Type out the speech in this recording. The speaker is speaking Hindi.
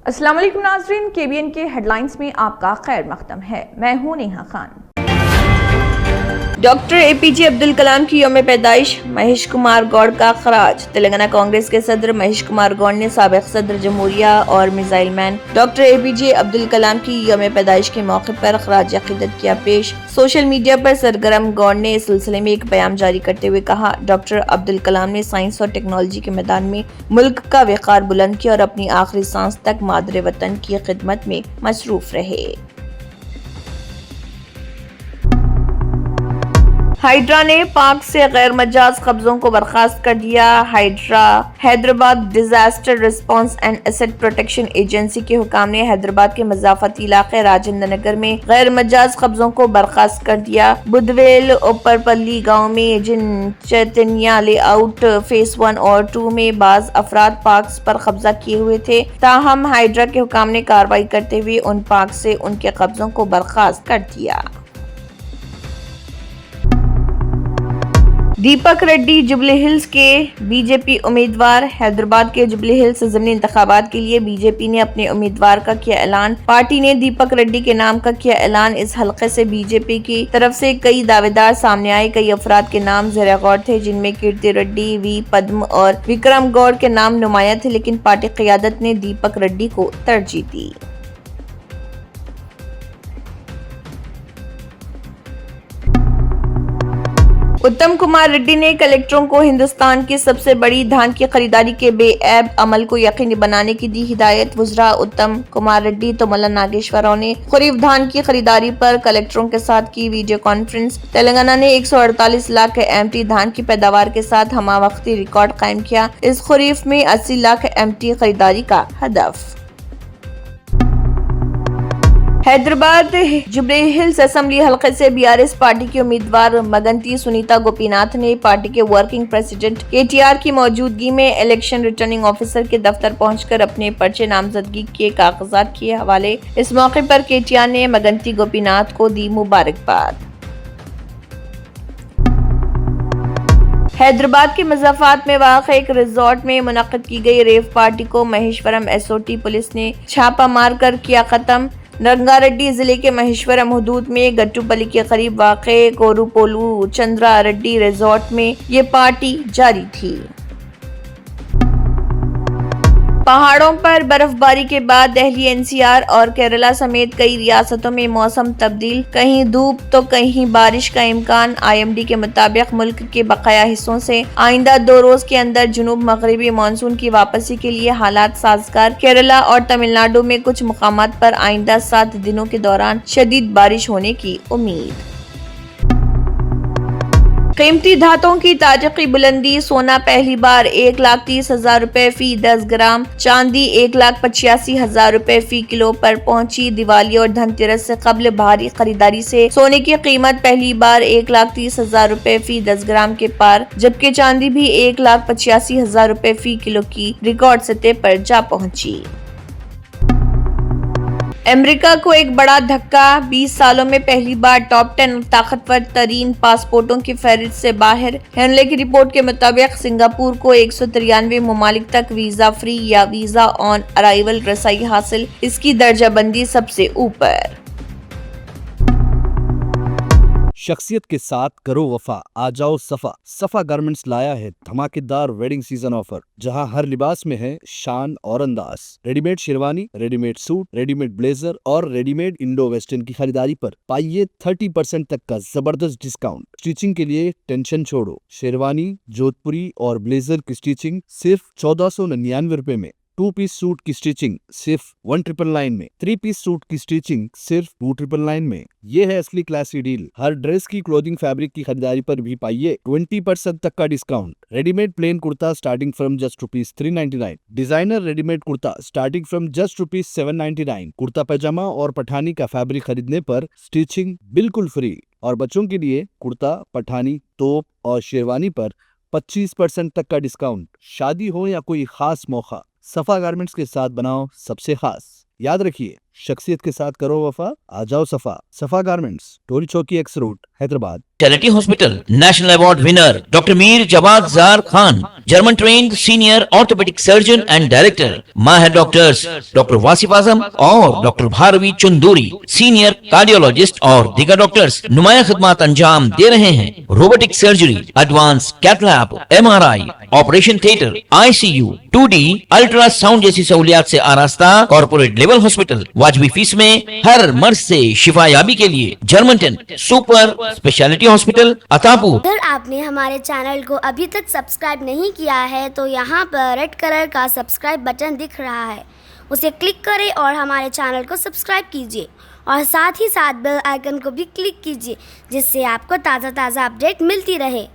अस्सलाम वालेकुम नाज़रीन, केबीएन के हेडलाइंस में आपका खैर मकदम है। मैं हूं नेहा खान। डॉक्टर एपीजे अब्दुल कलाम की यौम पैदाइश, महेश कुमार गौड़ का खराज। तेलंगाना कांग्रेस के सदर महेश कुमार गौड़ ने साबिक सदर जमहूरिया और missile man doctor APJ Abdul Kalam की यौम पैदाइश के मौके पर खराज अकीदत किया पेश। सोशल मीडिया पर सरगर्म गौड़ ने इस सिलसिले में एक बयान जारी करते हुए कहा, डॉक्टर अब्दुल कलाम ने साइंस और टेक्नोलॉजी के मैदान में मुल्क का वक़ार बुलंद किया और अपनी आखिरी सांस तक मादरे वतन की खिदमत में मसरूफ रहे। हाइड्रा ने पाक से गैर मजाज कब्जों को बर्खास्त कर दिया। Hydra Hyderabad disaster response and asset protection agency के हुकाम ने हैदराबाद के मजाफती इलाके राजेंद्र नगर में गैर मजाज कब्जों को बर्खास्त कर दिया। बुधवेल उपरपल्ली गांव में जिन चैतन्या लेआउट फेज 1 और 2 में बाज अफराद पार्क्स पर कब्जा किए हुए थे, ताहम हाइड्रा के हुकाम ने कार्रवाई करते हुए उन पार्क से उनके कब्जों को बर्खास्त कर दिया। दीपक रेड्डी जुबली हिल्स के बीजेपी उम्मीदवार। हैदराबाद के जुबली हिल्स ज़िमनी इंतखाबात के लिए बीजेपी ने अपने उम्मीदवार का किया ऐलान। पार्टी ने दीपक रेड्डी के नाम का किया ऐलान। इस हलके से बीजेपी की तरफ से कई दावेदार सामने आए। कई अफराद के नाम ज़ेर गौर थे, जिनमें कीर्ति रेड्डी, वी पद्म और विक्रम गौड़ के नाम नुमाया थे, लेकिन पार्टी क़यादत ने दीपक रेड्डी को तरजीह दी। उत्तम कुमार रेड्डी ने कलेक्टरों को हिंदुस्तान की सबसे बड़ी धान की खरीदारी के बेऐब अमल को यकीनी बनाने की दी हिदायत। वुज़रा उत्तम कुमार रेड्डी तुमला नागेश्वर राव ने खरीफ धान की खरीदारी पर कलेक्टरों के साथ की वीडियो कॉन्फ्रेंस। तेलंगाना ने 148 लाख एमटी धान की पैदावार के साथ हमावक्ती रिकॉर्ड कायम किया। इस खरीफ में 80 लाख एमटी खरीदारी का हदफ। हैदराबाद जुबली हिल्स असेंबली हलके से बीआरएस पार्टी की उम्मीदवार मगंती सुनीता गोपीनाथ ने पार्टी के वर्किंग प्रेसिडेंट केटीआर की मौजूदगी में इलेक्शन रिटर्निंग ऑफिसर के दफ्तर पहुंचकर अपने पर्चे नामजदगी के कागजात किए हवाले। इस मौके पर केटीआर ने मगंती गोपीनाथ को दी मुबारकबाद। हैदराबाद के मज़ाफात में वाक़ एक रिजॉर्ट में मुनक़्क़िद की गई रेव पार्टी को महेश्वरम एसओटी पुलिस ने छापा मार कर किया खत्म। रंगारेड्डी जिले के महेश्वरम हदूद में गट्टुपल्ली के करीब वाक़े कोरुपोलू चंद्रा रेड्डी रिजॉर्ट में ये पार्टी जारी थी। पहाड़ों पर बर्फबारी के बाद दिल्ली, एनसीआर और केरला समेत कई रियासतों में मौसम तब्दील, कहीं धूप तो कहीं बारिश का इम्कान। आईएमडी के मुताबिक मुल्क के बकाया हिस्सों से आइंदा 2 रोज के अंदर जुनूब मगरबी मानसून की वापसी के लिए हालात साजगार। केरला और तमिलनाडु में कुछ मुकामात पर आइंदा 7 दिनों के दौरान शदीद बारिश होने की उम्मीद। कीमती धातुओं की तारीखी बुलंदी। सोना पहली बार 1,30,000 रुपए फी 10 ग्राम, चांदी 1,85,000 रुपए फी किलो पर पहुंची। दिवाली और धनतेरस से कबल भारी खरीदारी से सोने की कीमत पहली बार 1,30,000 रुपए फी 10 ग्राम के पार, जबकि चांदी भी 1,85,000 रुपए फी किलो की रिकॉर्ड सतह पर जा पहुंची। अमेरिका को एक बड़ा धक्का। 20 सालों में पहली बार टॉप 10 ताकतवर तरीन पासपोर्टों की फहरिस्त से बाहर। हेनले की रिपोर्ट के मुताबिक सिंगापुर को 193 ममालिक तक वीजा फ्री या वीजा ऑन अराइवल रसाई हासिल। इसकी दर्जाबंदी सबसे ऊपर। शख्सियत के साथ करो वफा, आ जाओ सफा। सफा गारमेंट्स लाया है धमाकेदार वेडिंग सीजन ऑफर, जहां हर लिबास में है शान और अंदाज। Readymade sherwani, readymade suit, readymade blazer और रेडीमेड इंडो वेस्टर्न की खरीदारी पर पाइए 30% तक का जबरदस्त डिस्काउंट। स्टिचिंग के लिए टेंशन छोड़ो। शेरवानी, जोधपुरी और ब्लेजर की स्टिचिंग सिर्फ 1499 रुपए में। 2 पीस सूट की स्टिचिंग सिर्फ 1999 में। 3 पीस सूट की स्टिचिंग सिर्फ 2999 में। ये है असली क्लासी डील। हर ड्रेस की क्लोथिंग फैब्रिक की खरीदारी पर भी पाइए 20% तक का discount. Readymade plain kurta starting from just ₹399। Designer readymade kurta starting from just ₹799। Kurta pyjama और पठानी का फैब्रिक खरीदने पर स्टिचिंग बिल्कुल फ्री। और बच्चों के लिए कुर्ता, पठानी, तोप और शेरवानी पर 25% तक का डिस्काउंट। शादी हो या कोई खास मौका, सफा गारमेंट्स के साथ बनाओ सबसे खास। याद रखिए, शख्सियत के साथ करो वफा, आ जाओ सफा। सफा garments, Tolichowki X road, Hyderabad. Speciality hospital national award winner doctor Mir Jawad Zar Khan, German trained senior orthopedic surgeon and director. माहिर डॉक्टर्स डॉक्टर वासिफ आजम और doctor Bharvi Chanduri, senior cardiologist और दीगर डॉक्टर्स नुमाया खिदमत अंजाम दे रहे हैं। Robotic surgery, advance cath lab, MRI, operation theatre, ICU, 2D ultrasound जैसी सहूलियात से आरास्ता कॉर्पोरेट लेवल हॉस्पिटल। वाजबी फीस में हर मर्ज से शिफायाबी के लिए German ten super speciality hospital Attapur. अगर आपने हमारे चैनल को अभी तक सब्सक्राइब नहीं किया है तो यहाँ पर रेड कलर का सब्सक्राइब बटन दिख रहा है, उसे क्लिक करें और हमारे चैनल को सब्सक्राइब कीजिए और साथ ही साथ बेल आइकन को भी क्लिक कीजिए, जिससे आपको ताज़ा अपडेट मिलती रहे।